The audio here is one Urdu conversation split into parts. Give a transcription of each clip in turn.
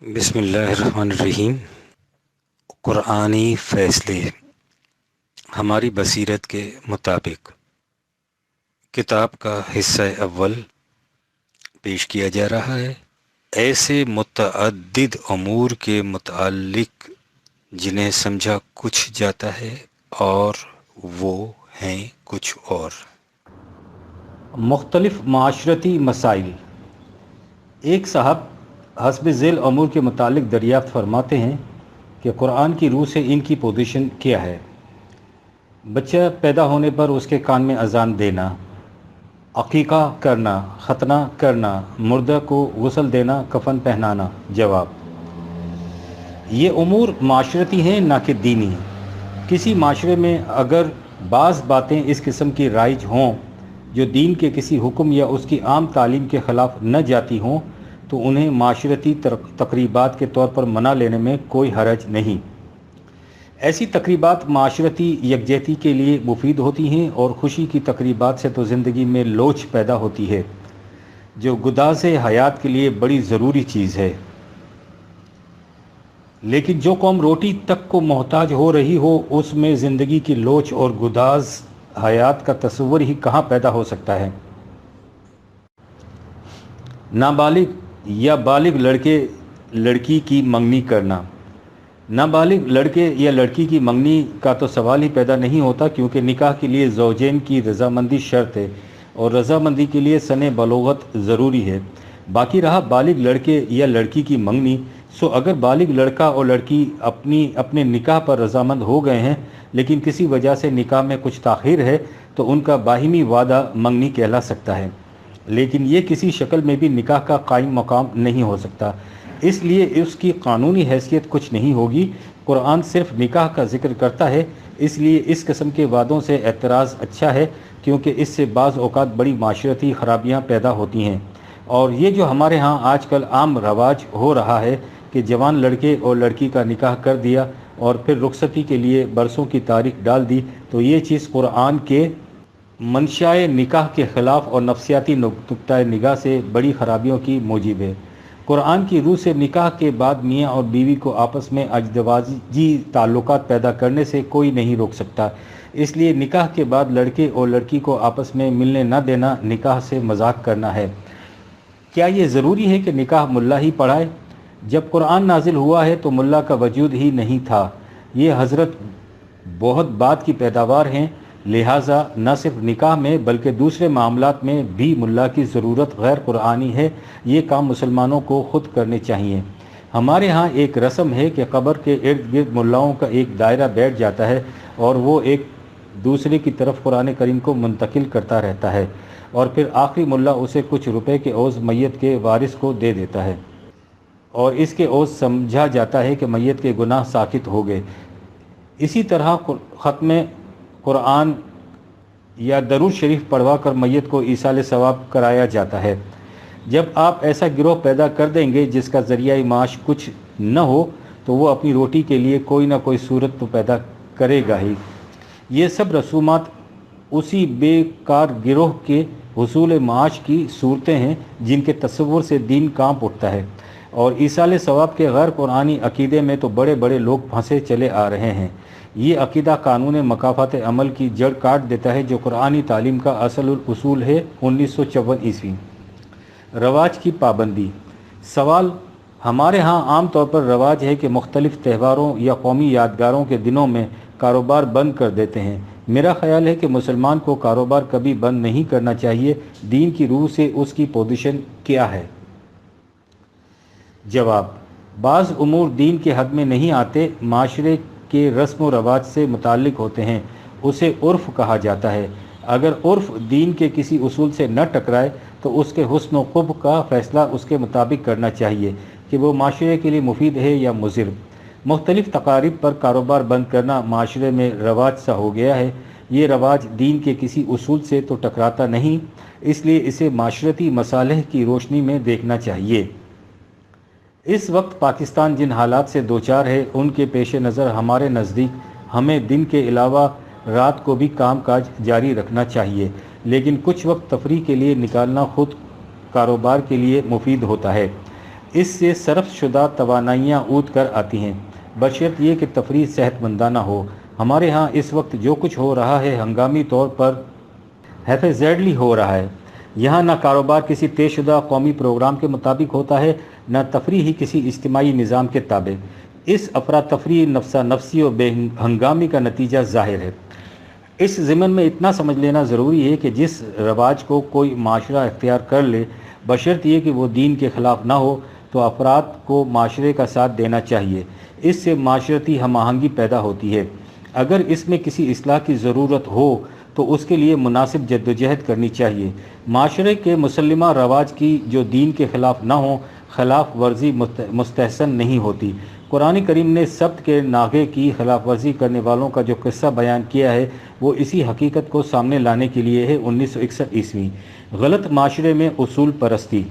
بسم اللہ الرحمن الرحیم۔ قرآنی فیصلے ہماری بصیرت کے مطابق کتاب کا حصہ اول پیش کیا جا رہا ہے۔ ایسے متعدد امور کے متعلق جنہیں سمجھا کچھ جاتا ہے اور وہ ہیں کچھ اور۔ مختلف معاشرتی مسائل۔ ایک صاحب حسب ذیل امور کے متعلق دریافت فرماتے ہیں کہ قرآن کی روح سے ان کی پوزیشن کیا ہے۔ بچہ پیدا ہونے پر اس کے کان میں اذان دینا، عقیقہ کرنا، ختنہ کرنا، مردہ کو غسل دینا، کفن پہنانا۔ جواب: یہ امور معاشرتی ہیں نہ کہ دینی۔ کسی معاشرے میں اگر بعض باتیں اس قسم کی رائج ہوں جو دین کے کسی حکم یا اس کی عام تعلیم کے خلاف نہ جاتی ہوں تو انہیں معاشرتی تقریبات کے طور پر منا لینے میں کوئی حرج نہیں۔ ایسی تقریبات معاشرتی یکجہتی کے لیے مفید ہوتی ہیں، اور خوشی کی تقریبات سے تو زندگی میں لوچ پیدا ہوتی ہے جو گداز حیات کے لیے بڑی ضروری چیز ہے۔ لیکن جو قوم روٹی تک کو محتاج ہو رہی ہو، اس میں زندگی کی لوچ اور گداز حیات کا تصور ہی کہاں پیدا ہو سکتا ہے۔ نابالغ یا بالغ لڑکے لڑکی کی منگنی کرنا۔ نابالغ لڑکے یا لڑکی کی منگنی کا تو سوال ہی پیدا نہیں ہوتا، کیونکہ نکاح کے لیے زوجین کی رضامندی شرط ہے اور رضامندی کے لیے سن بلوغت ضروری ہے۔ باقی رہا بالغ لڑکے یا لڑکی کی منگنی، سو اگر بالغ لڑکا اور لڑکی اپنے نکاح پر رضامند ہو گئے ہیں لیکن کسی وجہ سے نکاح میں کچھ تاخیر ہے تو ان کا باہمی وعدہ منگنی کہلا سکتا ہے، لیکن یہ کسی شکل میں بھی نکاح کا قائم مقام نہیں ہو سکتا، اس لیے اس کی قانونی حیثیت کچھ نہیں ہوگی۔ قرآن صرف نکاح کا ذکر کرتا ہے، اس لیے اس قسم کے وعدوں سے اعتراض اچھا ہے، کیونکہ اس سے بعض اوقات بڑی معاشرتی خرابیاں پیدا ہوتی ہیں۔ اور یہ جو ہمارے ہاں آج کل عام رواج ہو رہا ہے کہ جوان لڑکے اور لڑکی کا نکاح کر دیا اور پھر رخصتی کے لیے برسوں کی تاریخ ڈال دی، تو یہ چیز قرآن کے منشائے نکاح کے خلاف اور نفسیاتی نقطہ نگاہ سے بڑی خرابیوں کی موجب ہے۔ قرآن کی روح سے نکاح کے بعد میاں اور بیوی کو آپس میں ازدواجی تعلقات پیدا کرنے سے کوئی نہیں روک سکتا، اس لیے نکاح کے بعد لڑکے اور لڑکی کو آپس میں ملنے نہ دینا نکاح سے مذاق کرنا ہے۔ کیا یہ ضروری ہے کہ نکاح ملا ہی پڑھائے؟ جب قرآن نازل ہوا ہے تو ملا کا وجود ہی نہیں تھا، یہ حضرت بہت بعد کی پیداوار ہیں، لہٰذا نہ صرف نکاح میں بلکہ دوسرے معاملات میں بھی ملا کی ضرورت غیر قرآنی ہے۔ یہ کام مسلمانوں کو خود کرنے چاہیے۔ ہمارے ہاں ایک رسم ہے کہ قبر کے ارد گرد ملاؤں کا ایک دائرہ بیٹھ جاتا ہے اور وہ ایک دوسرے کی طرف قرآن کریم کو منتقل کرتا رہتا ہے، اور پھر آخری ملا اسے کچھ روپے کے عوض میت کے وارث کو دے دیتا ہے، اور اس کے عوض سمجھا جاتا ہے کہ میت کے گناہ ساقط ہو گئے۔ اسی طرح ختم قرآن یا درود شریف پڑھوا کر میت کو ایصال ثواب کرایا جاتا ہے۔ جب آپ ایسا گروہ پیدا کر دیں گے جس کا ذریعہ معاش کچھ نہ ہو تو وہ اپنی روٹی کے لیے کوئی نہ کوئی صورت تو پیدا کرے گا ہی۔ یہ سب رسومات اسی بے کار گروہ کے حصول معاش کی صورتیں ہیں جن کے تصور سے دین کانپ اٹھتا ہے، اور ایصال ثواب کے غیر قرآنی عقیدے میں تو بڑے بڑے لوگ پھنسے چلے آ رہے ہیں۔ یہ عقیدہ قانون مکافات عمل کی جڑ کاٹ دیتا ہے جو قرآنی تعلیم کا اصل اصول ہے۔ 1954 عیسوی۔ رواج کی پابندی۔ سوال: ہمارے ہاں عام طور پر رواج ہے کہ مختلف تہواروں یا قومی یادگاروں کے دنوں میں کاروبار بند کر دیتے ہیں۔ میرا خیال ہے کہ مسلمان کو کاروبار کبھی بند نہیں کرنا چاہیے۔ دین کی روح سے اس کی پوزیشن کیا ہے؟ جواب: بعض امور دین کے حد میں نہیں آتے، معاشرے کے رسم و رواج سے متعلق ہوتے ہیں، اسے عرف کہا جاتا ہے۔ اگر عرف دین کے کسی اصول سے نہ ٹکرائے تو اس کے حسن و قبح کا فیصلہ اس کے مطابق کرنا چاہیے کہ وہ معاشرے کے لیے مفید ہے یا مضر۔ مختلف تقاریب پر کاروبار بند کرنا معاشرے میں رواج سا ہو گیا ہے۔ یہ رواج دین کے کسی اصول سے تو ٹکراتا نہیں، اس لیے اسے معاشرتی مصالح کی روشنی میں دیکھنا چاہیے۔ اس وقت پاکستان جن حالات سے دوچار ہے ان کے پیش نظر ہمارے نزدیک ہمیں دن کے علاوہ رات کو بھی کام کاج جاری رکھنا چاہیے، لیکن کچھ وقت تفریح کے لیے نکالنا خود کاروبار کے لیے مفید ہوتا ہے۔ اس سے صرف شدہ توانائیاں اود کر آتی ہیں، بشرط یہ کہ تفریح صحت مندانہ ہو۔ ہمارے ہاں اس وقت جو کچھ ہو رہا ہے ہنگامی طور پر حفاظتلی ہو رہا ہے۔ یہاں نہ کاروبار کسی طے شدہ قومی پروگرام کے مطابق ہوتا ہے، نہ تفریح ہی کسی اجتماعی نظام کے تابع۔ اس افراتفری نفسا نفسی و بے ہنگامی کا نتیجہ ظاہر ہے۔ اس ضمن میں اتنا سمجھ لینا ضروری ہے کہ جس رواج کو کوئی معاشرہ اختیار کر لے، بشرط یہ کہ وہ دین کے خلاف نہ ہو، تو افراد کو معاشرے کا ساتھ دینا چاہیے۔ اس سے معاشرتی ہم آہنگی پیدا ہوتی ہے۔ اگر اس میں کسی اصلاح کی ضرورت ہو تو اس کے لیے مناسب جدوجہد کرنی چاہیے۔ معاشرے کے مسلمہ رواج کی جو دین کے خلاف نہ ہوں، خلاف ورزی مستحسن نہیں ہوتی۔ قرآن کریم نے سبت کے ناغے کی خلاف ورزی کرنے والوں کا جو قصہ بیان کیا ہے وہ اسی حقیقت کو سامنے لانے کے لیے ہے۔ 1961 غلط معاشرے میں اصول پرستی۔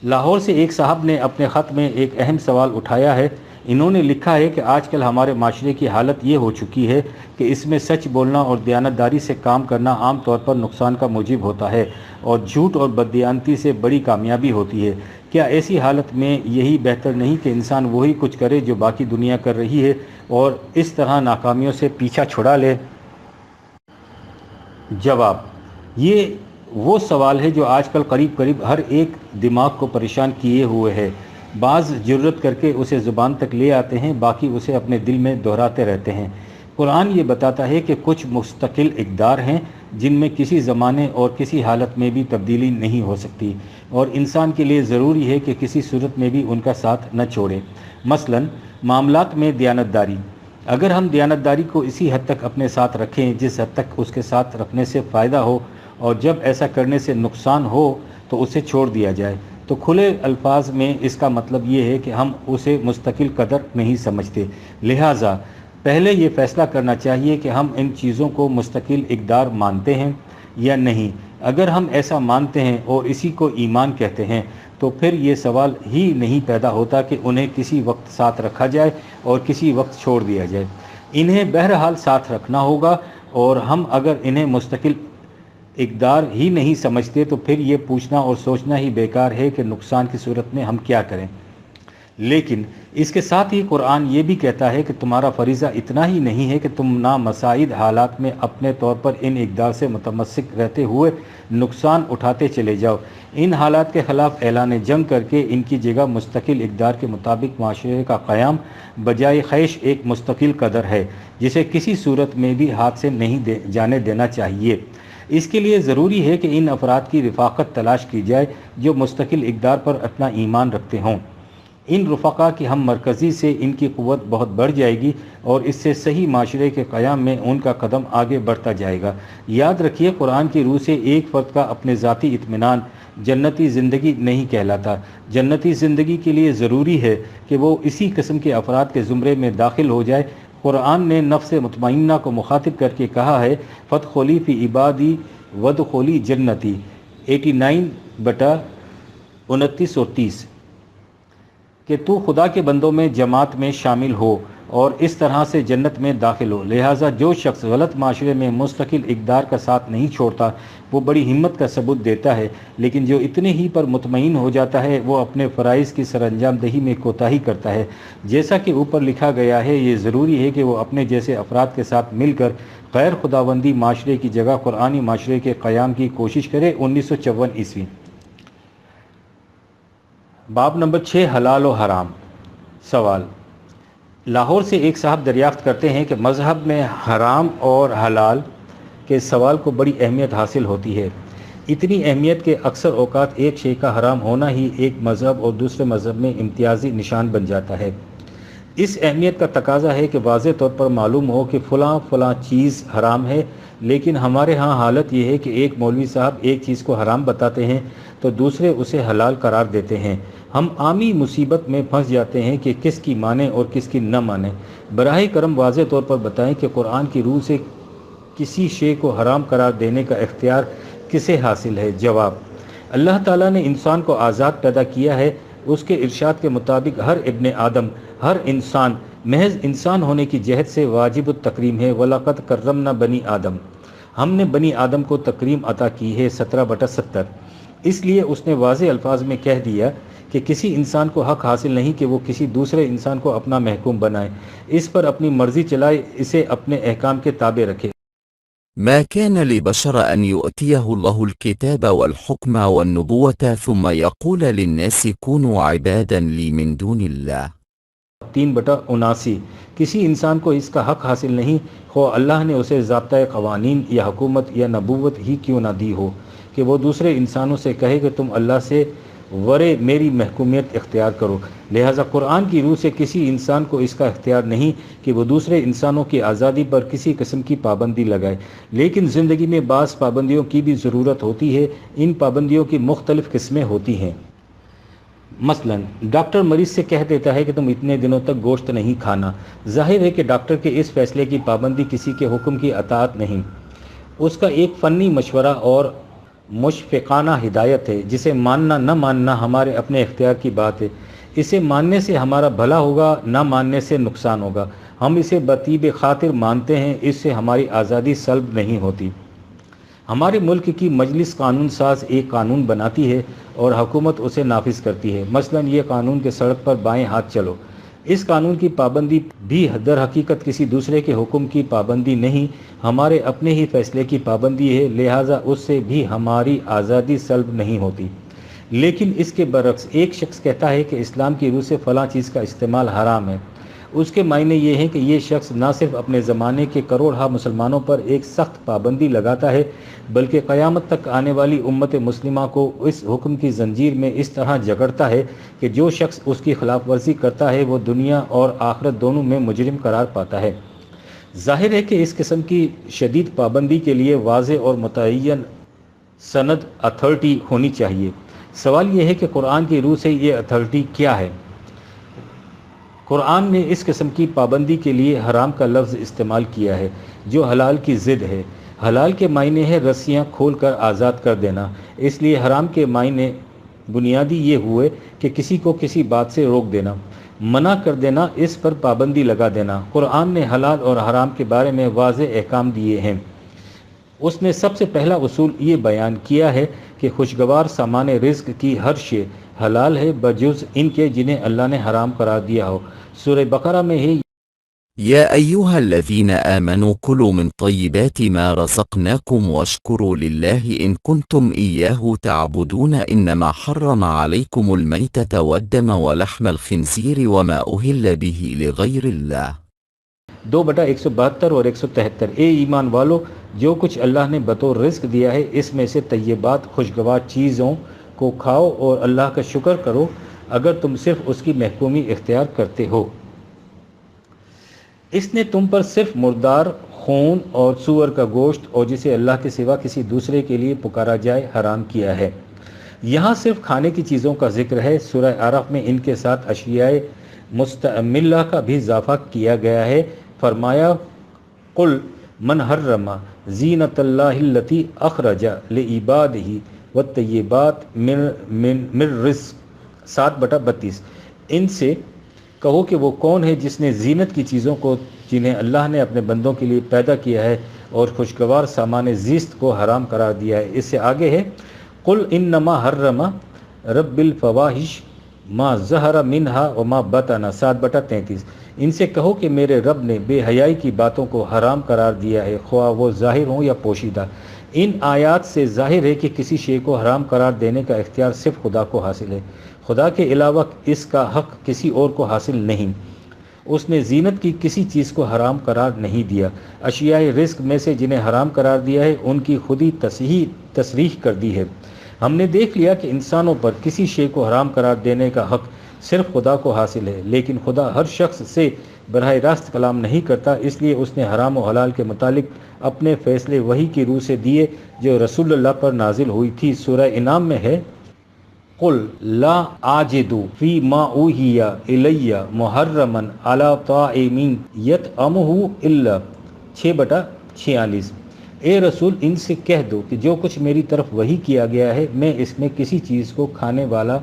لاہور سے ایک صاحب نے اپنے خط میں ایک اہم سوال اٹھایا ہے۔ انہوں نے لکھا ہے کہ آج کل ہمارے معاشرے کی حالت یہ ہو چکی ہے کہ اس میں سچ بولنا اور دیانتداری سے کام کرنا عام طور پر نقصان کا موجب ہوتا ہے اور جھوٹ اور بددیانتی سے بڑی کامیابی ہوتی ہے۔ کیا ایسی حالت میں یہی بہتر نہیں کہ انسان وہی کچھ کرے جو باقی دنیا کر رہی ہے اور اس طرح ناکامیوں سے پیچھا چھڑا لے؟ جواب: یہ وہ سوال ہے جو آج کل قریب ہر ایک دماغ کو پریشان کیے ہوئے ہے۔ بعض جرت کر کے اسے زبان تک لے آتے ہیں، باقی اسے اپنے دل میں دہراتے رہتے ہیں۔ قرآن یہ بتاتا ہے کہ کچھ مستقل اقدار ہیں جن میں کسی زمانے اور کسی حالت میں بھی تبدیلی نہیں ہو سکتی، اور انسان کے لیے ضروری ہے کہ کسی صورت میں بھی ان کا ساتھ نہ چھوڑے۔ مثلا معاملات میں دیانتداری۔ اگر ہم دیانتداری کو اسی حد تک اپنے ساتھ رکھیں جس حد تک اس کے ساتھ رکھنے سے فائدہ ہو، اور جب ایسا کرنے سے نقصان ہو تو اسے چھوڑ دیا جائے، تو کھلے الفاظ میں اس کا مطلب یہ ہے کہ ہم اسے مستقل قدر نہیں سمجھتے۔ لہٰذا پہلے یہ فیصلہ کرنا چاہیے کہ ہم ان چیزوں کو مستقل اقدار مانتے ہیں یا نہیں۔ اگر ہم ایسا مانتے ہیں اور اسی کو ایمان کہتے ہیں تو پھر یہ سوال ہی نہیں پیدا ہوتا کہ انہیں کسی وقت ساتھ رکھا جائے اور کسی وقت چھوڑ دیا جائے۔ انہیں بہرحال ساتھ رکھنا ہوگا، اور ہم اگر انہیں مستقل اقدار ہی نہیں سمجھتے تو پھر یہ پوچھنا اور سوچنا ہی بیکار ہے کہ نقصان کی صورت میں ہم کیا کریں۔ لیکن اس کے ساتھ ہی قرآن یہ بھی کہتا ہے کہ تمہارا فریضہ اتنا ہی نہیں ہے کہ تم نامساعد حالات میں اپنے طور پر ان اقدار سے متمسک رہتے ہوئے نقصان اٹھاتے چلے جاؤ۔ ان حالات کے خلاف اعلان جنگ کر کے ان کی جگہ مستقل اقدار کے مطابق معاشرے کا قیام بجائے خیش ایک مستقل قدر ہے جسے کسی صورت میں بھی ہاتھ سے نہیں جانے دینا چاہیے۔ اس کے لیے ضروری ہے کہ ان افراد کی رفاقت تلاش کی جائے جو مستقل اقدار پر اپنا ایمان رکھتے ہوں۔ ان رفقا کی ہم مرکزی سے ان کی قوت بہت بڑھ جائے گی اور اس سے صحیح معاشرے کے قیام میں ان کا قدم آگے بڑھتا جائے گا۔ یاد رکھیے، قرآن کی روح سے ایک فرد کا اپنے ذاتی اطمینان جنتی زندگی نہیں کہلاتا۔ جنتی زندگی کے لیے ضروری ہے کہ وہ اسی قسم کے افراد کے زمرے میں داخل ہو جائے۔ قرآن نے نفس مطمئنہ کو مخاطب کر کے کہا ہے، فَادْخُلِي فِي عِبَادِي وَادْخُلِي جنتی، 89/29 اور 30، کہ تو خدا کے بندوں میں جماعت میں شامل ہو اور اس طرح سے جنت میں داخل ہو۔ لہٰذا جو شخص غلط معاشرے میں مستقل اقدار کا ساتھ نہیں چھوڑتا وہ بڑی ہمت کا ثبوت دیتا ہے، لیکن جو اتنے ہی پر مطمئن ہو جاتا ہے وہ اپنے فرائض کی سر انجام دہی میں کوتاہی کرتا ہے۔ جیسا کہ اوپر لکھا گیا ہے، یہ ضروری ہے کہ وہ اپنے جیسے افراد کے ساتھ مل کر غیر خداوندی معاشرے کی جگہ قرآنی معاشرے کے قیام کی کوشش کرے۔ 1954 باب نمبر 6، حلال و حرام۔ سوال: لاہور سے ایک صاحب دریافت کرتے ہیں کہ مذہب میں حرام اور حلال کے سوال کو بڑی اہمیت حاصل ہوتی ہے، اتنی اہمیت کہ اکثر اوقات ایک شے کا حرام ہونا ہی ایک مذہب اور دوسرے مذہب میں امتیازی نشان بن جاتا ہے۔ اس اہمیت کا تقاضا ہے کہ واضح طور پر معلوم ہو کہ فلاں چیز حرام ہے، لیکن ہمارے ہاں حالت یہ ہے کہ ایک مولوی صاحب ایک چیز کو حرام بتاتے ہیں تو دوسرے اسے حلال قرار دیتے ہیں۔ ہم عامی مصیبت میں پھنس جاتے ہیں کہ کس کی مانیں اور کس کی نہ مانیں۔ براہ کرم واضح طور پر بتائیں کہ قرآن کی روح سے کسی شے کو حرام قرار دینے کا اختیار کسے حاصل ہے؟ جواب: اللہ تعالیٰ نے انسان کو آزاد پیدا کیا ہے۔ اس کے ارشاد کے مطابق ہر ابن آدم، ہر انسان محض انسان ہونے کی جہت سے واجب التکریم ہے۔ وَلَقَدْ كَرَّمْنَا بَنِي آدم، ہم نے بنی آدم کو تکریم عطا کی ہے۔ 17/70۔ اس لیے اس نے واضح الفاظ میں کہہ دیا کہ کسی انسان کو حق حاصل نہیں کہ وہ کسی دوسرے انسان کو اپنا محکوم بنائے، اس پر اپنی مرضی چلائے، اسے اپنے احکام کے تابع رکھے۔ ما كان لبشر أن يؤتيه الله الكتاب والحكم والنبوة ثم يقول للناس كونوا عبادا لي من دون الله 3/79 کسی انسان کو اس کا حق حاصل نہیں، خواہ اللہ نے اسے ضابطۂ قوانین یا حکومت یا نبوت ہی کیوں نہ دی ہو، کہ وہ دوسرے انسانوں سے کہے کہ تم اللہ سے ورے میری محکومیت اختیار کرو۔ لہٰذا قرآن کی روح سے کسی انسان کو اس کا اختیار نہیں کہ وہ دوسرے انسانوں کی آزادی پر کسی قسم کی پابندی لگائے، لیکن زندگی میں بعض پابندیوں کی بھی ضرورت ہوتی ہے۔ ان پابندیوں کی مختلف قسمیں ہوتی ہیں۔ مثلا ڈاکٹر مریض سے کہہ دیتا ہے کہ تم اتنے دنوں تک گوشت نہیں کھانا، ظاہر ہے کہ ڈاکٹر کے اس فیصلے کی پابندی کسی کے حکم کی اطاعت نہیں، اس کا ایک فنی مشورہ اور مشفقانہ ہدایت ہے، جسے ماننا نہ ماننا ہمارے اپنے اختیار کی بات ہے۔ اسے ماننے سے ہمارا بھلا ہوگا، نہ ماننے سے نقصان ہوگا۔ ہم اسے بطیب خاطر مانتے ہیں، اس سے ہماری آزادی سلب نہیں ہوتی۔ ہمارے ملک کی مجلس قانون ساز ایک قانون بناتی ہے اور حکومت اسے نافذ کرتی ہے۔ مثلا یہ قانون کہ سڑک پر بائیں ہاتھ چلو، اس قانون کی پابندی بھی در حقیقت کسی دوسرے کے حکم کی پابندی نہیں، ہمارے اپنے ہی فیصلے کی پابندی ہے، لہٰذا اس سے بھی ہماری آزادی سلب نہیں ہوتی۔ لیکن اس کے برعکس ایک شخص کہتا ہے کہ اسلام کی روح سے فلاں چیز کا استعمال حرام ہے، اس کے معنی یہ ہے کہ یہ شخص نہ صرف اپنے زمانے کے کروڑہا مسلمانوں پر ایک سخت پابندی لگاتا ہے، بلکہ قیامت تک آنے والی امت مسلمہ کو اس حکم کی زنجیر میں اس طرح جکڑتا ہے کہ جو شخص اس کی خلاف ورزی کرتا ہے وہ دنیا اور آخرت دونوں میں مجرم قرار پاتا ہے۔ ظاہر ہے کہ اس قسم کی شدید پابندی کے لیے واضح اور متعین سند اتھارٹی ہونی چاہیے۔ سوال یہ ہے کہ قرآن کی روح سے یہ اتھارٹی کیا ہے؟ قرآن نے اس قسم کی پابندی کے لیے حرام کا لفظ استعمال کیا ہے، جو حلال کی ضد ہے۔ حلال کے معنی ہے رسیاں کھول کر آزاد کر دینا، اس لیے حرام کے معنی بنیادی یہ ہوئے کہ کسی کو کسی بات سے روک دینا، منع کر دینا، اس پر پابندی لگا دینا۔ قرآن نے حلال اور حرام کے بارے میں واضح احکام دیے ہیں۔ اس نے سب سے پہلا اصول یہ بیان کیا ہے کہ خوشگوار سامان رزق کی ہر شے حلال ہے بجز ان کے جنہیں اللہ نے حرام قرار دیا ہو۔ سورہ بقرہ میں ہے يا أيها الذين آمنوا كلوا من طيبات ما رزقناكم واشكروا لله إن كنتم إياه تعبدون إنما حرم عليكم الميتة والدم ولحم الخنزير وما أهل به لغير الله 2/172 اور 173۔ اے ایمان والو، جو کچھ اللہ نے بطور رزق دیا ہے اس میں سے طیبات خوشگوار چیزوں کو کھاؤ اور اللہ کا شکر کرو اگر تم صرف اس کی محکومی اختیار کرتے ہو۔ اس نے تم پر صرف مردار خون اور سور کا گوشت اور جسے اللہ کے سوا کسی دوسرے کے لیے پکارا جائے حرام کیا ہے۔ یہاں صرف کھانے کی چیزوں کا ذکر ہے۔ سورہ اعراف میں ان کے ساتھ اشیاء مستعملہ کا بھی اضافہ کیا گیا ہے۔ فرمایا قل من حرم زینت اللہ التی اخرج لعبادہ والطیبات من رزق 7/32۔ ان سے کہو کہ وہ کون ہے جس نے زینت کی چیزوں کو جنہیں اللہ نے اپنے بندوں کے لیے پیدا کیا ہے اور خوشگوار سامان زیست کو حرام قرار دیا ہے۔ اس سے آگے ہے قل انما حرم رب الفواحش ما ظہر منہا وما بطن 7/33۔ ان سے کہو کہ میرے رب نے بے حیائی کی باتوں کو حرام قرار دیا ہے، خواہ وہ ظاہر ہوں یا پوشیدہ۔ ان آیات سے ظاہر ہے کہ کسی شے کو حرام قرار دینے کا اختیار صرف خدا کو حاصل ہے، خدا کے علاوہ اس کا حق کسی اور کو حاصل نہیں۔ اس نے زینت کی کسی چیز کو حرام قرار نہیں دیا۔ اشیاء رزق میں سے جنہیں حرام قرار دیا ہے ان کی خود ہی تصریح کر دی ہے۔ ہم نے دیکھ لیا کہ انسانوں پر کسی شے کو حرام قرار دینے کا حق صرف خدا کو حاصل ہے، لیکن خدا ہر شخص سے براہ راست کلام نہیں کرتا، اس لیے اس نے حرام و حلال کے متعلق اپنے فیصلے وحی کی روح سے دیے جو رسول اللہ پر نازل ہوئی تھی۔ سورہ انعام میں ہے قل لا اجد فی ما اوحی الی محرما علی طاعم یطعمہ الا 6/46۔ اے رسول ان سے کہہ دو کہ جو کچھ میری طرف وحی کیا گیا ہے میں اس میں کسی چیز کو کھانے والا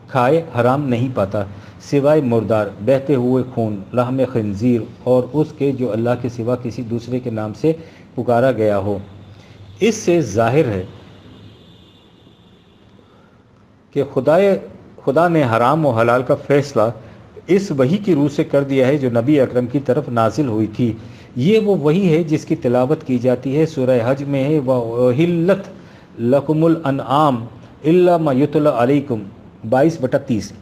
کھائے حرام نہیں پاتا سوائے مردار، بہتے ہوئے خون، لحم خنزیر اور اس کے جو اللہ کے سوا کسی دوسرے کے نام سے پکارا گیا ہو۔ اس سے ظاہر ہے کہ خدا نے حرام و حلال کا فیصلہ اس وحی کی روح سے کر دیا ہے جو نبی اکرم کی طرف نازل ہوئی تھی۔ یہ وہ وحی ہے جس کی تلاوت کی جاتی ہے۔ سورہ حج میں ہے وَأُحِلَّتْ لَكُمُ الْأَنْعَامُ إِلَّا مَا يُتْلَى عَلَيْكُمْ 22/30،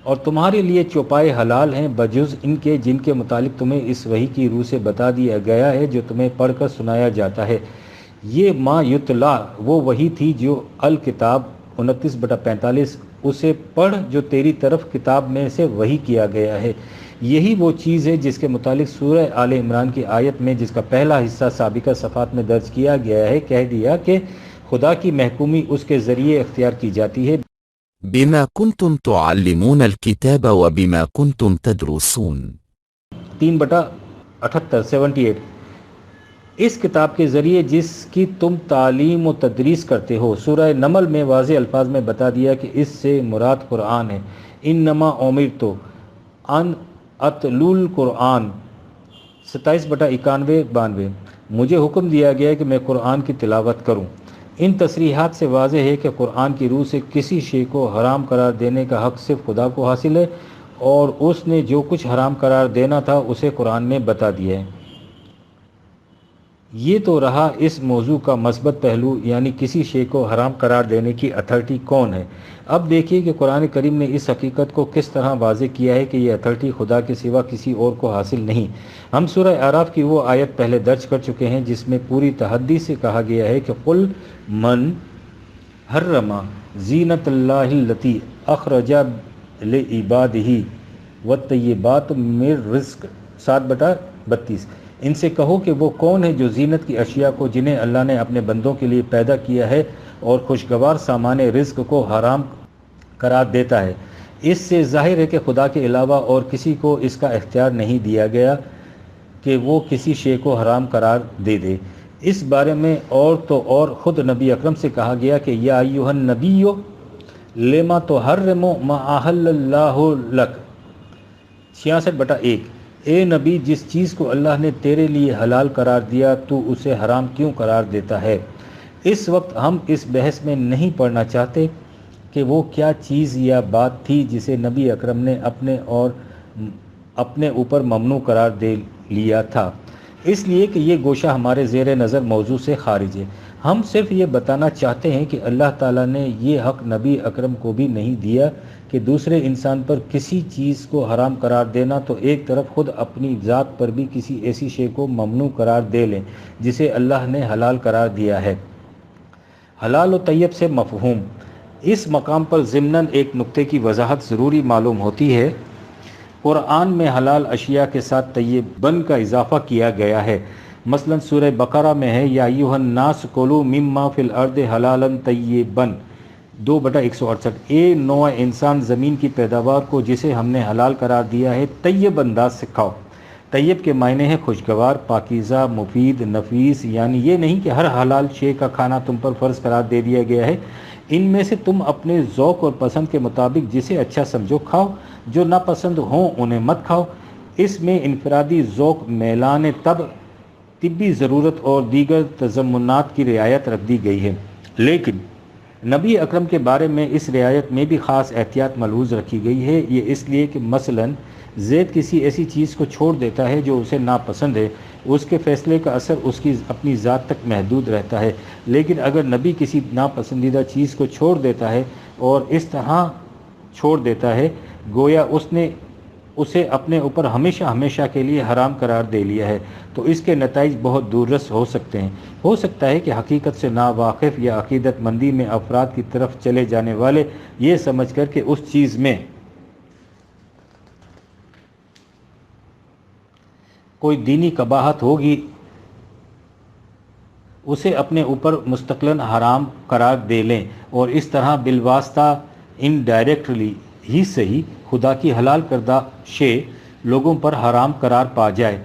اور تمہارے لیے چوپائے حلال ہیں بجز ان کے جن کے متعلق تمہیں اس وحی کی روح سے بتا دیا گیا ہے جو تمہیں پڑھ کر سنایا جاتا ہے۔ یہ ما یتلا وہ وحی تھی جو الکتاب 29/45، اسے پڑھ جو تیری طرف کتاب میں سے وحی کیا گیا ہے۔ یہی وہ چیز ہے جس کے متعلق سورہ آل عمران کی آیت میں جس کا پہلا حصہ سابقہ صفحات میں درج کیا گیا ہے کہہ دیا کہ خدا کی محکومی اس کے ذریعے اختیار کی جاتی ہے۔ بما كنتم تعلمون الكتاب وبما كنتم تدرسون 3/78 78، اس کتاب کے ذریعے جس کی تم تعلیم و تدریس کرتے ہو۔ سورہ نمل میں واضح الفاظ میں بتا دیا کہ اس سے مراد قرآن ہے۔ انما امرت ان اتلو القرآن 27/91 92، مجھے حکم دیا گیا کہ میں قرآن کی تلاوت کروں۔ ان تصریحات سے واضح ہے کہ قرآن کی روح سے کسی شے کو حرام قرار دینے کا حق صرف خدا کو حاصل ہے، اور اس نے جو کچھ حرام قرار دینا تھا اسے قرآن نے بتا دیا ہے۔ یہ تو رہا اس موضوع کا مثبت پہلو، یعنی کسی شے کو حرام قرار دینے کی اتھارٹی کون ہے۔ اب دیکھیے کہ قرآن کریم نے اس حقیقت کو کس طرح واضح کیا ہے کہ یہ اتھارٹی خدا کے سوا کسی اور کو حاصل نہیں۔ ہم سورہ اعراف کی وہ آیت پہلے درج کر چکے ہیں جس میں پوری تحدی سے کہا گیا ہے کہ قل من حرم زینت اللہ التی اخرج لعبادہ والطیبات من رزق 7/32، ان سے کہو کہ وہ کون ہے جو زینت کی اشیاء کو جنہیں اللہ نے اپنے بندوں کے لیے پیدا کیا ہے اور خوشگوار سامان رزق کو حرام قرار دیتا ہے۔ اس سے ظاہر ہے کہ خدا کے علاوہ اور کسی کو اس کا اختیار نہیں دیا گیا کہ وہ کسی شے کو حرام قرار دے دے۔ اس بارے میں اور تو اور خود نبی اکرم سے کہا گیا کہ یا ایھا النبی لما تحرم ما احل اللہ لک 66/1، اے نبی جس چیز کو اللہ نے تیرے لیے حلال قرار دیا تو اسے حرام کیوں قرار دیتا ہے۔ اس وقت ہم اس بحث میں نہیں پڑھنا چاہتے کہ وہ کیا چیز یا بات تھی جسے نبی اکرم نے اپنے اوپر ممنوع قرار دے لیا تھا، اس لیے کہ یہ گوشہ ہمارے زیر نظر موضوع سے خارج ہے۔ ہم صرف یہ بتانا چاہتے ہیں کہ اللہ تعالیٰ نے یہ حق نبی اکرم کو بھی نہیں دیا کہ دوسرے انسان پر کسی چیز کو حرام قرار دینا تو ایک طرف خود اپنی ذات پر بھی کسی ایسی شے کو ممنوع قرار دے لیں جسے اللہ نے حلال قرار دیا ہے۔ حلال و طیب سے مفہوم، اس مقام پر ضمناً ایک نقطے کی وضاحت ضروری معلوم ہوتی ہے۔ قرآن میں حلال اشیاء کے ساتھ طیبن کا اضافہ کیا گیا ہے۔ مثلا سورہ بقرہ میں ہے یا ایھا الناس کلوا مما فی الارض حلالا طیبا 2/168، اے نوع انسان زمین کی پیداوار کو جسے ہم نے حلال قرار دیا ہے طیب انداز سے کھاؤ۔ طیب کے معنی ہے خوشگوار، پاکیزہ، مفید، نفیس، یعنی یہ نہیں کہ ہر حلال شے کا کھانا تم پر فرض قرار دے دیا گیا ہے۔ ان میں سے تم اپنے ذوق اور پسند کے مطابق جسے اچھا سمجھو کھاؤ، جو ناپسند ہوں انہیں مت کھاؤ۔ اس میں انفرادی ذوق، میلان طبی ضرورت اور دیگر تضمنات کی رعایت رکھ دی گئی ہے، لیکن نبی اکرم کے بارے میں اس رعایت میں بھی خاص احتیاط ملحوظ رکھی گئی ہے۔ یہ اس لیے کہ مثلا زید کسی ایسی چیز کو چھوڑ دیتا ہے جو اسے ناپسند ہے، اس کے فیصلے کا اثر اس کی اپنی ذات تک محدود رہتا ہے، لیکن اگر نبی کسی ناپسندیدہ چیز کو چھوڑ دیتا ہے اور اس طرح چھوڑ دیتا ہے گویا اس نے اسے اپنے اوپر ہمیشہ ہمیشہ کے لیے حرام قرار دے لیا ہے، تو اس کے نتائج بہت دوررس ہو سکتے ہیں۔ ہو سکتا ہے کہ حقیقت سے ناواقف یا عقیدت مندی میں افراد کی طرف چلے جانے والے یہ سمجھ کر کہ اس چیز میں کوئی دینی قباحت ہوگی اسے اپنے اوپر مستقلاً حرام قرار دے لیں، اور اس طرح بالواسطہ انڈائریکٹلی ہی صحیح خدا کی حلال کردہ شے لوگوں پر حرام قرار پا جائے۔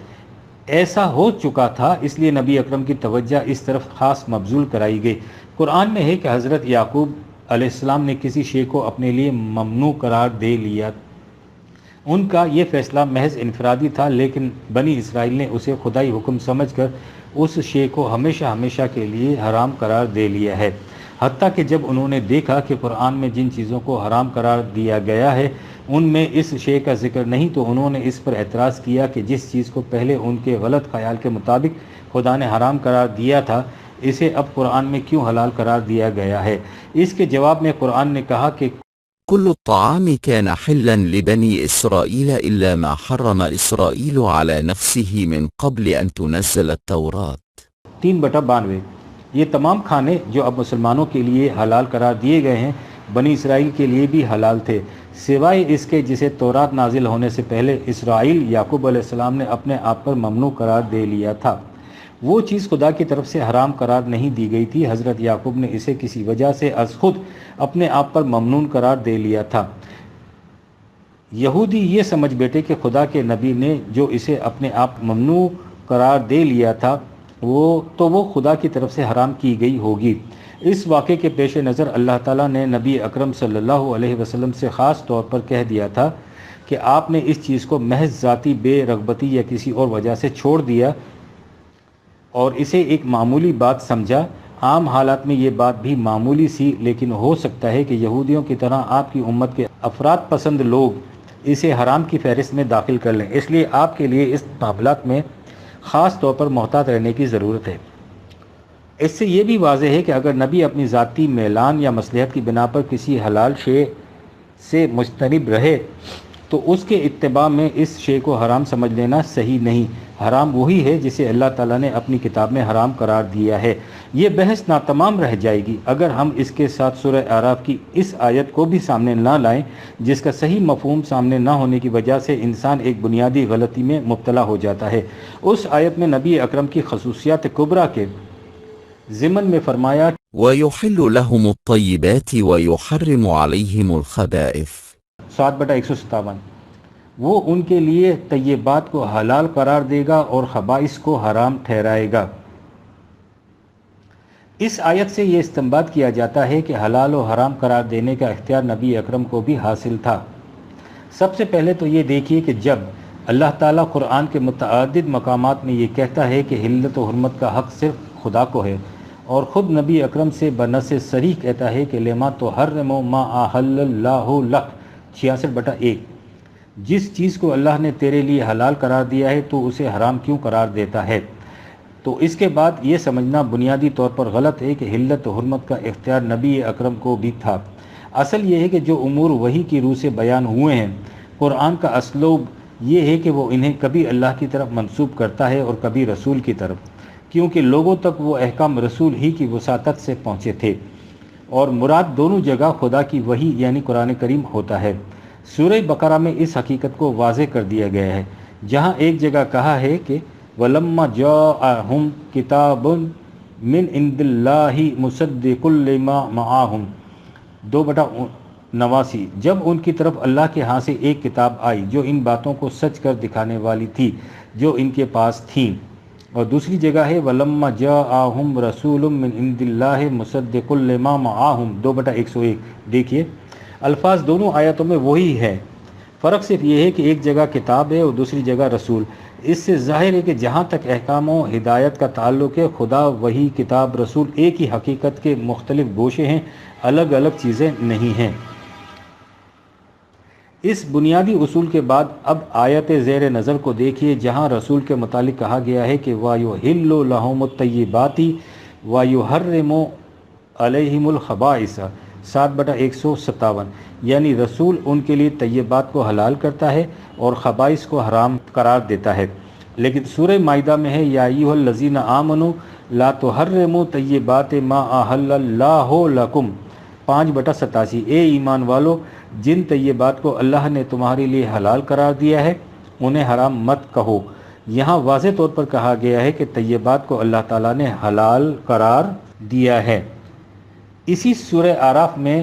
ایسا ہو چکا تھا، اس لیے نبی اکرم کی توجہ اس طرف خاص مبذول کرائی گئی۔ قرآن میں ہے کہ حضرت یعقوب علیہ السلام نے کسی شے کو اپنے لیے ممنوع قرار دے لیا۔ ان کا یہ فیصلہ محض انفرادی تھا، لیکن بنی اسرائیل نے اسے خدائی حکم سمجھ کر اس شے کو ہمیشہ ہمیشہ کے لیے حرام قرار دے لیا ہے۔ حتیٰ کہ جب انہوں نے دیکھا کہ قرآن میں جن چیزوں کو حرام قرار دیا گیا ہے ان میں اس شے کا ذکر نہیں، تو انہوں نے اس پر اعتراض کیا کہ جس چیز کو پہلے ان کے غلط خیال کے مطابق خدا نے حرام قرار دیا تھا اسے اب قرآن میں کیوں حلال قرار دیا گیا ہے؟ اس کے جواب میں قرآن نے کہا کہ كل الطعام كان حلا لبني إسرائيل إلا ما حرم إسرائيل على نفسه من قبل أن تنزل التوراة 3/92 یہ تمام کھانے جو اب مسلمانوں کے لیے حلال قرار دیے گئے ہیں بنی اسرائیل کے لیے بھی حلال تھے، سوائے اس کے جسے تورات نازل ہونے سے پہلے اسرائیل یعقوب علیہ السلام نے اپنے آپ پر ممنوع قرار دے لیا تھا۔ وہ چیز خدا کی طرف سے حرام قرار نہیں دی گئی تھی، حضرت یعقوب نے اسے کسی وجہ سے از خود اپنے آپ پر ممنوع قرار دے لیا تھا۔ یہودی یہ سمجھ بیٹھے کہ خدا کے نبی نے جو اسے اپنے آپ ممنوع قرار دے لیا تھا وہ خدا کی طرف سے حرام کی گئی ہوگی۔ اس واقعے کے پیش نظر اللہ تعالیٰ نے نبی اکرم صلی اللہ علیہ وسلم سے خاص طور پر کہہ دیا تھا کہ آپ نے اس چیز کو محض ذاتی بے رغبتی یا کسی اور وجہ سے چھوڑ دیا اور اسے ایک معمولی بات سمجھا۔ عام حالات میں یہ بات بھی معمولی سی، لیکن ہو سکتا ہے کہ یہودیوں کی طرح آپ کی امت کے افراد پسند لوگ اسے حرام کی فہرست میں داخل کر لیں، اس لیے آپ کے لیے اس معاملات میں خاص طور پر محتاط رہنے کی ضرورت ہے۔ اس سے یہ بھی واضح ہے کہ اگر نبی اپنی ذاتی میلان یا مصلحت کی بنا پر کسی حلال شے سے مجتنب رہے تو اس کے اتباع میں اس شے کو حرام سمجھ لینا صحیح نہیں۔ حرام وہی ہے جسے اللہ تعالیٰ نے اپنی کتاب میں حرام قرار دیا ہے۔ یہ بحث ناتمام رہ جائے گی اگر ہم اس کے ساتھ سورہ اعراف کی اس آیت کو بھی سامنے نہ لائیں، جس کا صحیح مفہوم سامنے نہ ہونے کی وجہ سے انسان ایک بنیادی غلطی میں مبتلا ہو جاتا ہے۔ اس آیت میں نبی اکرم کی خصوصیات کبریٰ کے ضمن میں فرمایا ويحل لهم الطيبات ويحرم عليهم الخبائث 7/157، وہ ان کے لیے طیبات کو حلال قرار دے گا اور خبائث کو حرام ٹھہرائے گا۔ اس آیت سے یہ استنباط کیا جاتا ہے کہ حلال و حرام قرار دینے کا اختیار نبی اکرم کو بھی حاصل تھا۔ سب سے پہلے تو یہ دیکھیے کہ جب اللہ تعالیٰ قرآن کے متعدد مقامات میں یہ کہتا ہے کہ حلت و حرمت کا حق صرف خدا کو ہے، اور خود نبی اکرم سے بنص صریح کہتا ہے کہ لما تحرم ما احل اللہ لک 66/1، جس چیز کو اللہ نے تیرے لیے حلال قرار دیا ہے تو اسے حرام کیوں قرار دیتا ہے؟ تو اس کے بعد یہ سمجھنا بنیادی طور پر غلط ہے کہ حلت و حرمت کا اختیار نبی اکرم کو بھی تھا۔ اصل یہ ہے کہ جو امور وحی کی روح سے بیان ہوئے ہیں، قرآن کا اسلوب یہ ہے کہ وہ انہیں کبھی اللہ کی طرف منسوب کرتا ہے اور کبھی رسول کی طرف، کیونکہ لوگوں تک وہ احکام رسول ہی کی وساطت سے پہنچے تھے، اور مراد دونوں جگہ خدا کی وحی یعنی قرآن کریم ہوتا ہے۔ سورہ بقرہ میں اس حقیقت کو واضح کر دیا گیا ہے، جہاں ایک جگہ کہا ہے کہ وَلَمَّا جَاءَهُمْ كِتَابٌ مِّنْ عِندِ اللَّهِ مُصَدِّقٌ لِمَا مَعَهُمْ 2/89، جب ان کی طرف اللہ کے ہاں سے ایک کتاب آئی جو ان باتوں کو سچ کر دکھانے والی تھی جو ان کے پاس تھیں۔ اور دوسری جگہ ہے وَلَمَّا جَاءَهُمْ رَسُولٌ مِّنْ عِندِ اللَّهِ مُصَدِّقٌ لِمَا مَعَهُمْ 2/101۔ دیکھیے الفاظ دونوں آیتوں میں وہی ہے، فرق صرف یہ ہے کہ ایک جگہ کتاب ہے اور دوسری جگہ رسول۔ اس سے ظاہر ہے کہ جہاں تک احکام و ہدایت کا تعلق ہے، خدا وہی کتاب رسول ایک ہی حقیقت کے مختلف گوشے ہیں، الگ الگ چیزیں نہیں ہیں۔ اس بنیادی اصول کے بعد اب آیت زیر نظر کو دیکھیے، جہاں رسول کے متعلق کہا گیا ہے کہ وَيُحِلُّ لَهُمُ الطَّيِّبَاتِ وَيُحَرِّمُ عَلَيْهِمُ الْخَبَائِثَ 7/157، یعنی رسول ان کے لیے طیبات کو حلال کرتا ہے اور خبائث کو حرام قرار دیتا ہے۔ لیکن سورہ مائدہ میں ہے یا ایھا الذین آمنوا لا تحرموا طیبات ما احل اللہ لکم 5/87، اے ایمان والو جن طیبات کو اللہ نے تمہارے لیے حلال قرار دیا ہے انہیں حرام مت کہو۔ یہاں واضح طور پر کہا گیا ہے کہ طیبات کو اللہ تعالیٰ نے حلال قرار دیا ہے۔ اسی سورہ اعراف میں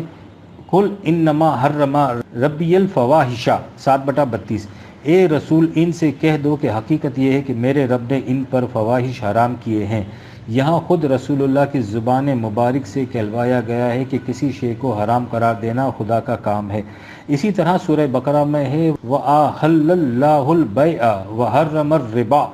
قل انما حرم ربی الفواحش 7/32، اے رسول ان سے کہہ دو کہ حقیقت یہ ہے کہ میرے رب نے ان پر فواحش حرام کیے ہیں۔ یہاں خود رسول اللہ کی زبان مبارک سے کہلوایا گیا ہے کہ کسی شے کو حرام قرار دینا خدا کا کام ہے۔ اسی طرح سورہ بقرہ میں ہے وَأَحَلَّ اللَّهُ الْبَيْعَ وَحَرَّمَ الرِّبَا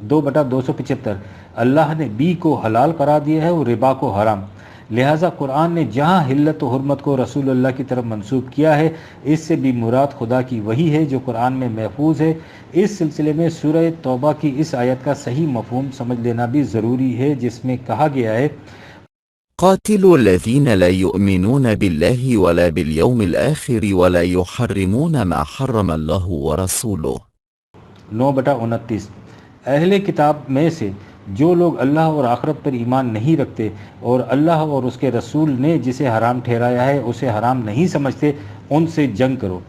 2/275، اللہ نے بی کو حلال قرار دیا ہے اور ربا کو حرام۔ لہٰذا قرآن نے جہاں حلت و حرمت کو رسول اللہ کی طرف منسوب کیا ہے اس سے بھی مراد خدا کی وہی ہے جو قرآن میں محفوظ ہے۔ اس سلسلے میں سورہ توبہ کی اس آیت کا صحیح مفہوم سمجھ لینا بھی ضروری ہے، جس میں کہا گیا ہے قاتلوا الذين لا يؤمنون بالله ولا باليوم الآخر ولا يحرمون ما حرم الله ورسوله 9/29۔ اہل کتاب میں سے جو لوگ اللہ اور آخرت پر ایمان نہیں رکھتے اور اللہ اور اس کے رسول نے جسے حرام ٹھہرایا ہے اسے حرام نہیں سمجھتے، ان سے جنگ کرو۔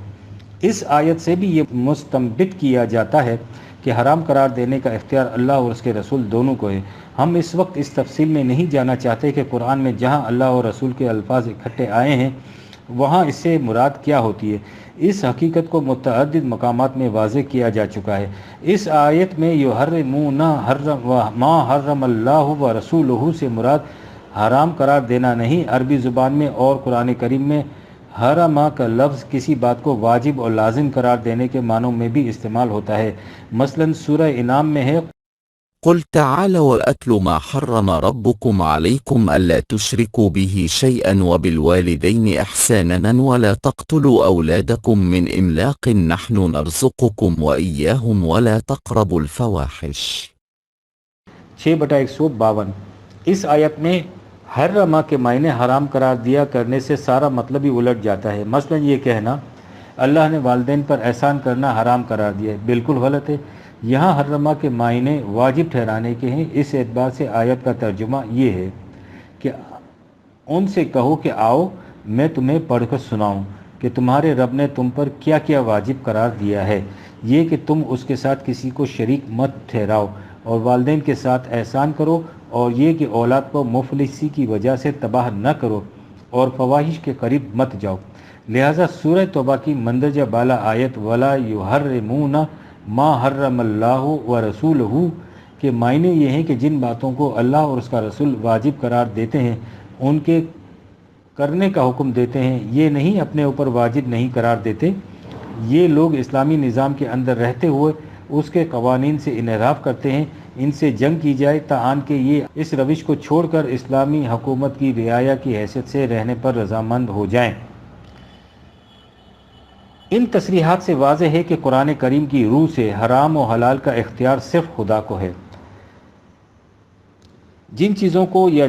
اس آیت سے بھی یہ مستنبط کیا جاتا ہے کہ حرام قرار دینے کا اختیار اللہ اور اس کے رسول دونوں کو ہے۔ ہم اس وقت اس تفصیل میں نہیں جانا چاہتے کہ قرآن میں جہاں اللہ اور رسول کے الفاظ اکٹھے آئے ہیں وہاں اس سے مراد کیا ہوتی ہے۔ اس حقیقت کو متعدد مقامات میں واضح کیا جا چکا ہے۔ اس آیت میں یحرمون ما حرم اللہ و رسولہ سے مراد حرام قرار دینا نہیں، عربی زبان میں اور قرآن کریم میں حرمہ کا لفظ کسی بات کو واجب اور لازم قرار دینے کے معنوں میں بھی استعمال ہوتا ہے۔ مثلا سورہ انعام میں ہے قل تعالوا أتل ما حرم ربكم عليكم ألا تشركوا به شيئا وبالوالدين إحسانا ولا تقتلوا أولادكم من إملاق نحن نرزقكم وإياهم ولا تقربوا الفواحش 6/152۔ اس آیت میں حرمہ کے معنی حرام قرار دیا کرنے سے سارا مطلب ہی الٹ جاتا ہے۔ مثلا یہ کہنا اللہ نے والدین پر احسان کرنا حرام قرار دیا ہے، بالکل غلط ہے۔ یہاں حرمہ کے معنی واجب ٹھہرانے کے ہیں۔ اس اعتبار سے آیت کا ترجمہ یہ ہے کہ ان سے کہو کہ آؤ میں تمہیں پڑھ کر سناؤں کہ تمہارے رب نے تم پر کیا کیا واجب قرار دیا ہے، یہ کہ تم اس کے ساتھ کسی کو شریک مت ٹھہراؤ اور والدین کے ساتھ احسان کرو، اور یہ کہ اولاد کو مفلسی کی وجہ سے تباہ نہ کرو اور فواحش کے قریب مت جاؤ۔ لہٰذا سورہ توبہ کی مندرجہ بالا آیت ولا یحرمون ما حرم اللہ و رسولہ کے معنی یہ ہیں کہ جن باتوں کو اللہ اور اس کا رسول واجب قرار دیتے ہیں ان کے کرنے کا حکم دیتے ہیں، یہ نہیں اپنے اوپر واجب نہیں قرار دیتے۔ یہ لوگ اسلامی نظام کے اندر رہتے ہوئے اس کے قوانین سے انحراف کرتے ہیں، ان سے جنگ کی جائے تاان کہ یہ اس روش کو چھوڑ کر اسلامی حکومت کی رعایا کی حیثیت سے رہنے پر رضامند ہو جائیں۔ ان تصریحات سے واضح ہے کہ قرآن کریم کی روح سے حرام و حلال کا اختیار صرف خدا کو ہے۔ جن چیزوں کو یا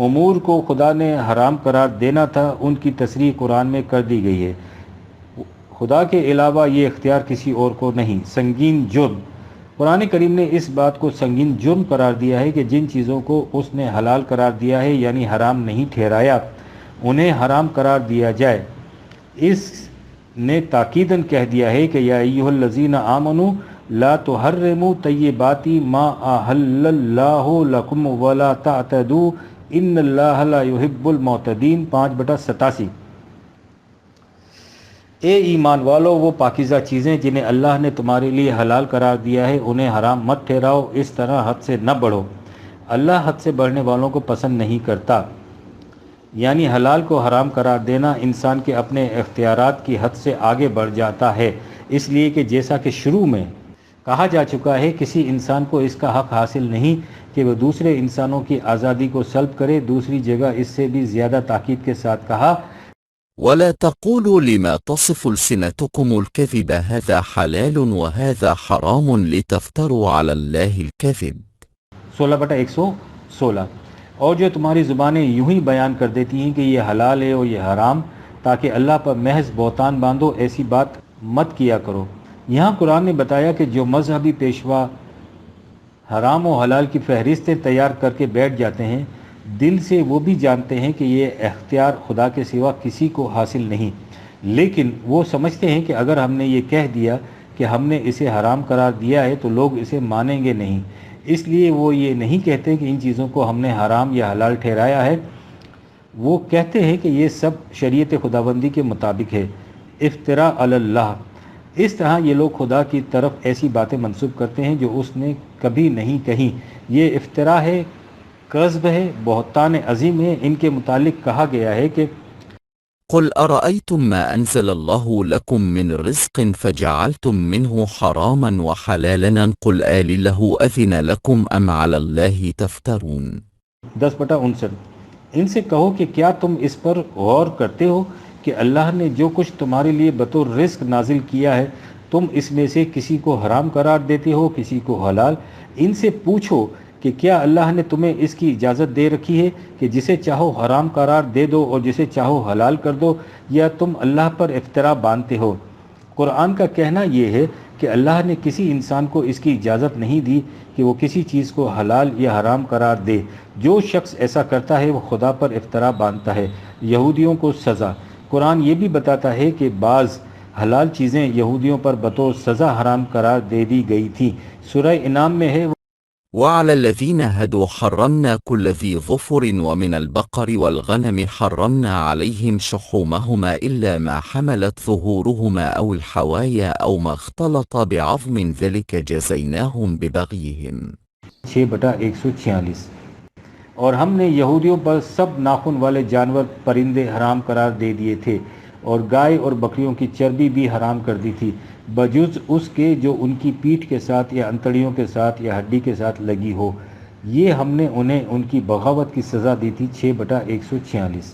امور کو خدا نے حرام قرار دینا تھا ان کی تصریح قرآن میں کر دی گئی ہے۔ خدا کے علاوہ یہ اختیار کسی اور کو نہیں۔ سنگین جرم، قرآن کریم نے اس بات کو سنگین جرم قرار دیا ہے کہ جن چیزوں کو اس نے حلال قرار دیا ہے یعنی حرام نہیں ٹھہرایا انہیں حرام قرار دیا جائے۔ اس نے تاکیداً کہہ دیا ہے کہ یا ایھا الذین آمنوا لا تحرموا طیبات ما احل اللہ لکم ولا تعتدوا ان اللہ لا يحب المعتدین 5/87۔ اے ایمان والو، وہ پاکیزہ چیزیں جنہیں اللہ نے تمہارے لیے حلال قرار دیا ہے انہیں حرام مت ٹھہراؤ، اس طرح حد سے نہ بڑھو، اللہ حد سے بڑھنے والوں کو پسند نہیں کرتا۔ یعنی حلال کو حرام قرار دینا انسان کے اپنے اختیارات کی حد سے آگے بڑھ جاتا ہے، اس لیے کہ جیسا کہ شروع میں کہا جا چکا ہے کسی انسان کو اس کا حق حاصل نہیں کہ وہ دوسرے انسانوں کی آزادی کو سلب کرے۔ دوسری جگہ اس سے بھی زیادہ تاکید کے ساتھ کہا ولا تقولوا لما تصف ألسنتكم الكذب هذا حلال وهذا حرام لتفتروا على الله الكذب 16/116۔ اور جو تمہاری زبانیں یوں ہی بیان کر دیتی ہیں کہ یہ حلال ہے اور یہ حرام تاکہ اللہ پر محض بہتان باندھو، ایسی بات مت کیا کرو۔ یہاں قرآن نے بتایا کہ جو مذہبی پیشوا حرام و حلال کی فہرستیں تیار کر کے بیٹھ جاتے ہیں دل سے وہ بھی جانتے ہیں کہ یہ اختیار خدا کے سوا کسی کو حاصل نہیں، لیکن وہ سمجھتے ہیں کہ اگر ہم نے یہ کہہ دیا کہ ہم نے اسے حرام قرار دیا ہے تو لوگ اسے مانیں گے نہیں، اس لیے وہ یہ نہیں کہتے کہ ان چیزوں کو ہم نے حرام یا حلال ٹھہرایا ہے، وہ کہتے ہیں کہ یہ سب شریعت خداوندی کے مطابق ہے۔ افتراء علی اللہ، اس طرح یہ لوگ خدا کی طرف ایسی باتیں منسوب کرتے ہیں جو اس نے کبھی نہیں کہیں۔ یہ افتراء ہے، کذب ہے، بہتان عظیم ہے۔ ان کے متعلق کہا گیا ہے کہ قل أرأيتم ما أنزل الله لكم من رزق فجعلتم منه حراما وحلالا قل آلله أذن لكم أم على الله تفترون 10/59۔ ان سے کہو کہ کیا تم اس پر غور کرتے ہو کہ اللہ نے جو کچھ تمہارے لیے بطور رزق نازل کیا ہے تم اس میں سے کسی کو حرام قرار دیتے ہو کسی کو حلال؟ ان سے پوچھو کہ کیا اللہ نے تمہیں اس کی اجازت دے رکھی ہے کہ جسے چاہو حرام قرار دے دو اور جسے چاہو حلال کر دو، یا تم اللہ پر افترا باندھتے ہو؟ قرآن کا کہنا یہ ہے کہ اللہ نے کسی انسان کو اس کی اجازت نہیں دی کہ وہ کسی چیز کو حلال یا حرام قرار دے۔ جو شخص ایسا کرتا ہے وہ خدا پر افترا باندھتا ہے۔ یہودیوں کو سزا۔ قرآن یہ بھی بتاتا ہے کہ بعض حلال چیزیں یہودیوں پر بطور سزا حرام قرار دے دی گئی تھیں۔ سورہ انعام میں ہے وعلى الذين هدوا حرمنا كل ذي ظفر ومن البقر والغنم حرمنا عليهم شحومهما إلا ما حملت ظهورهما أو الحوايا أو ما اختلط بعظم ذلك جزيناهم ببغيهم 6/146۔ اور ہم نے یہودیوں پر سب ناخن والے جانور پرندے حرام قرار دے دیے تھے، اور گائے اور بکریوں کی چربی بھی حرام کر دی تھی، بجز اس کے جو ان کی پیٹھ کے ساتھ یا انتڑیوں کے ساتھ یا ہڈی کے ساتھ لگی ہو۔ یہ ہم نے انہیں ان کی بغاوت کی سزا دی تھی۔ 6/146۔